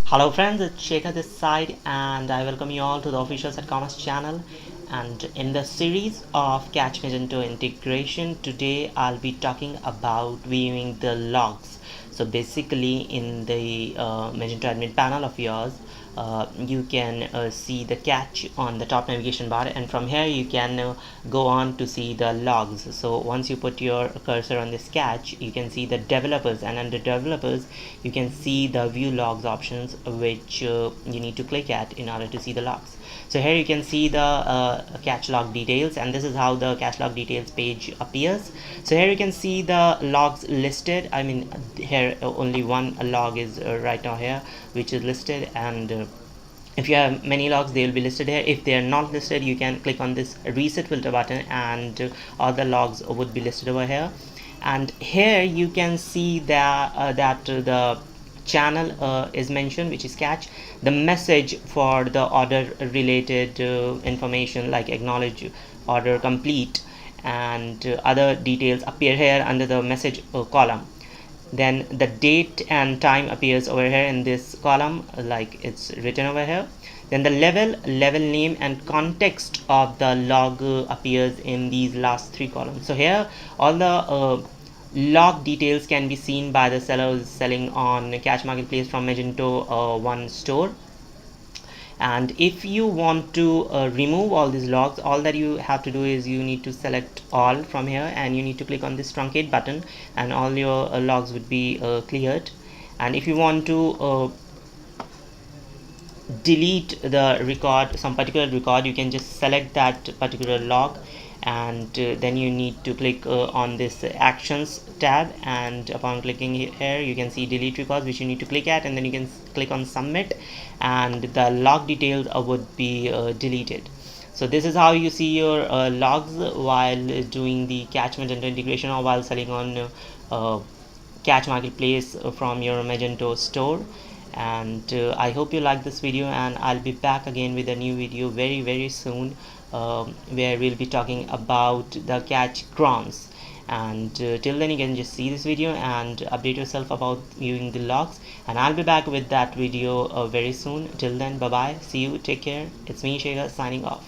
Hello friends, it's Shekhar this side and I welcome you all to the official CedCommerce channel. And in the series of Catch Magento Integration, today I'll be talking about viewing the logs. So basically in the Magento admin panel of yours, you can see the catch on the top navigation bar, and from here you can go on to see the logs. So once you put your cursor on this catch, you can see the developers, and under developers you can see the view logs options, which you need to click at in order to see the logs. So here you can see the catch log details, and this is how the catch log details page appears. So here you can see the logs listed. I mean, here only one log is right now here, which is listed, and if you have many logs, they will be listed here. If they are not listed, you can click on this reset filter button and other logs would be listed over here. And here you can see that the channel is mentioned, which is catch. The message for the order related information like acknowledge, order complete, and other details appear here under the message column. Then the date and time appears over here in this column, like it's written over here. Then the level name and context of the log appears in these last three columns. So here all the log details can be seen by the sellers selling on Catch Marketplace from Magento 1 store. And if you want to remove all these logs, all that you have to do is you need to select all from here, and you need to click on this truncate button, and all your logs would be cleared. And if you want to delete the record, some particular record, you can just select that particular log, and then you need to click on this actions tab, and upon clicking here you can see delete records, which you need to click at, and then you can click on submit, and the log details would be deleted. So this is how you see your logs while doing the Catch Magento integration, or while selling on Catch Marketplace from your Magento store. And I hope you like this video, and I'll be back again with a new video very soon, where we'll be talking about the catch crowns. And till then you can just see this video and update yourself about viewing the logs, and I'll be back with that video very soon. Till then, bye bye, see you, take care. It's me, Shekhar, signing off.